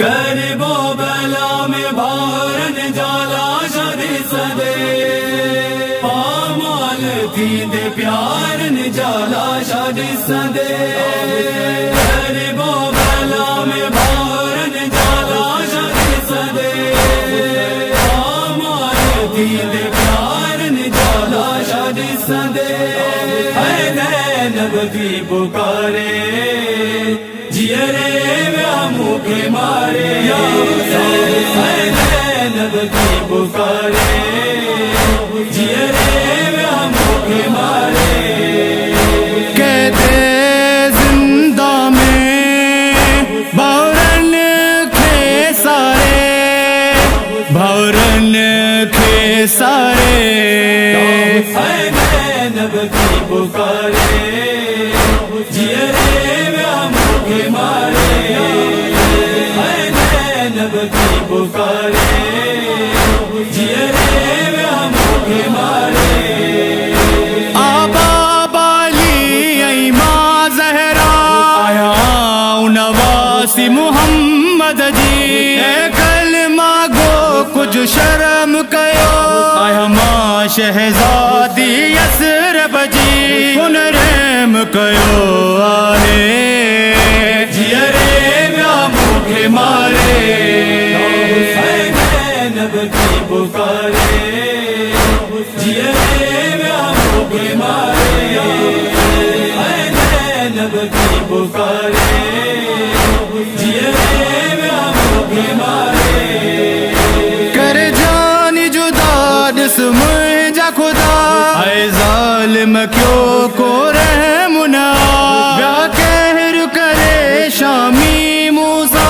करबो बला में भारन जाला शादी सदे पामाल थी दे प्यारन जाला शादी सदे करबो बला में भारन जाला शादी सदे पामाल थी दे प्यारन जाला शादी सदे है नैनब की पुकारे जियरे मुखे मारे नैनब की पुकारे जियरे मुखे मारे कहते जिंदा में भौरन खे सारे भौरन खे सारे नैनब की पुकारे जियरे मुखे मारे नैनब की पुकारे जियरे मुखे मारे आबा बाली आई माँ ज़हरा आया नवासी मुहम्मद जी कलमा गो कुछ शर्म कयो आया माँ शहजादी यसरब जी हुनरेम कयो आहे जियरे मुखे मारे नैनब की पुकारे जियरे मुखे मारे नैनब की पुकारे जियरे मुखे मारे कर जानी जुदा दिस मुझा खुदा आए जालिम क्यों को रहम ना कहर करे शामी मूसा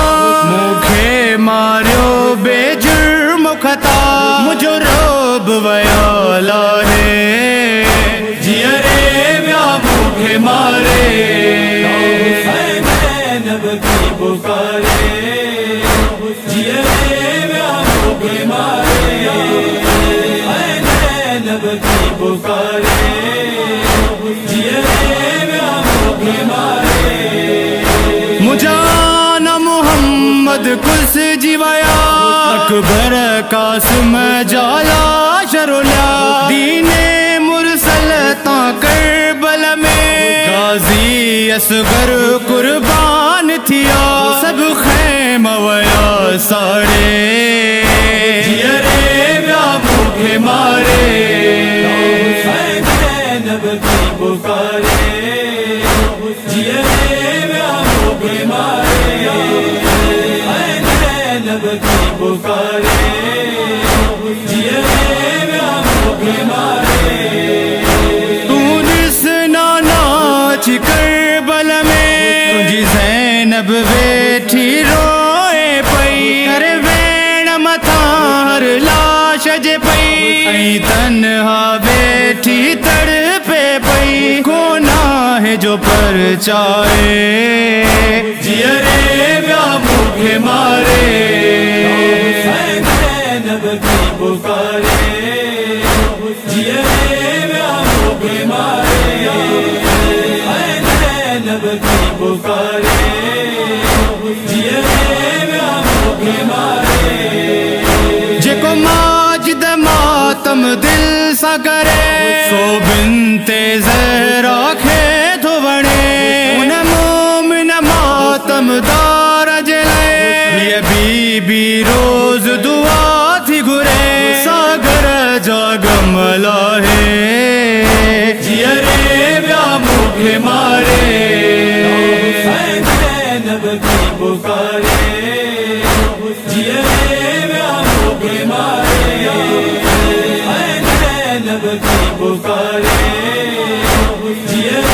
मुखे मारियो बेजुर्म खता मुझो रोब वयाला है जियरे मुखे मारे नैनब की पुकारे जियरे मुखे मारे नैनब की पुकारे जियरे मुखे मारे मुजान मोहम्मद कुस जीवाया अकबर कासिम जाला शरोला दीने मुरसल ता करबल में गाजी असगर कुर्बान थिया सब खैमा वया सारे जियरे मुखे मारे नैनब की पुकारे जियरे मुखे मारे नैनब की पुकारे जियरे मुखे मारे तूनिस नाच करबल में तुझी ज़ैनब बैठी रोए पई कर वेण मथा हर लाश जे पई तन्हा बैठी तड़पे पई कोना है जो परचाए जियरे मुखे मारे नैनब की पुकारे जियरे मुखे मारे नैनब की पुकारे जियरे मुखे मारे जेको माजिद मातम दिल सा करे सो बिनते ज़हरा खे थो वणे उन मोमिन मातम दार जे लाए ये बीबी रोज दुआ थी घुरे सागर जागमला है जियरे मुखे मारे नैनब की पुकारे जियरे मुखे मारे नैनब की पुकारे जियरे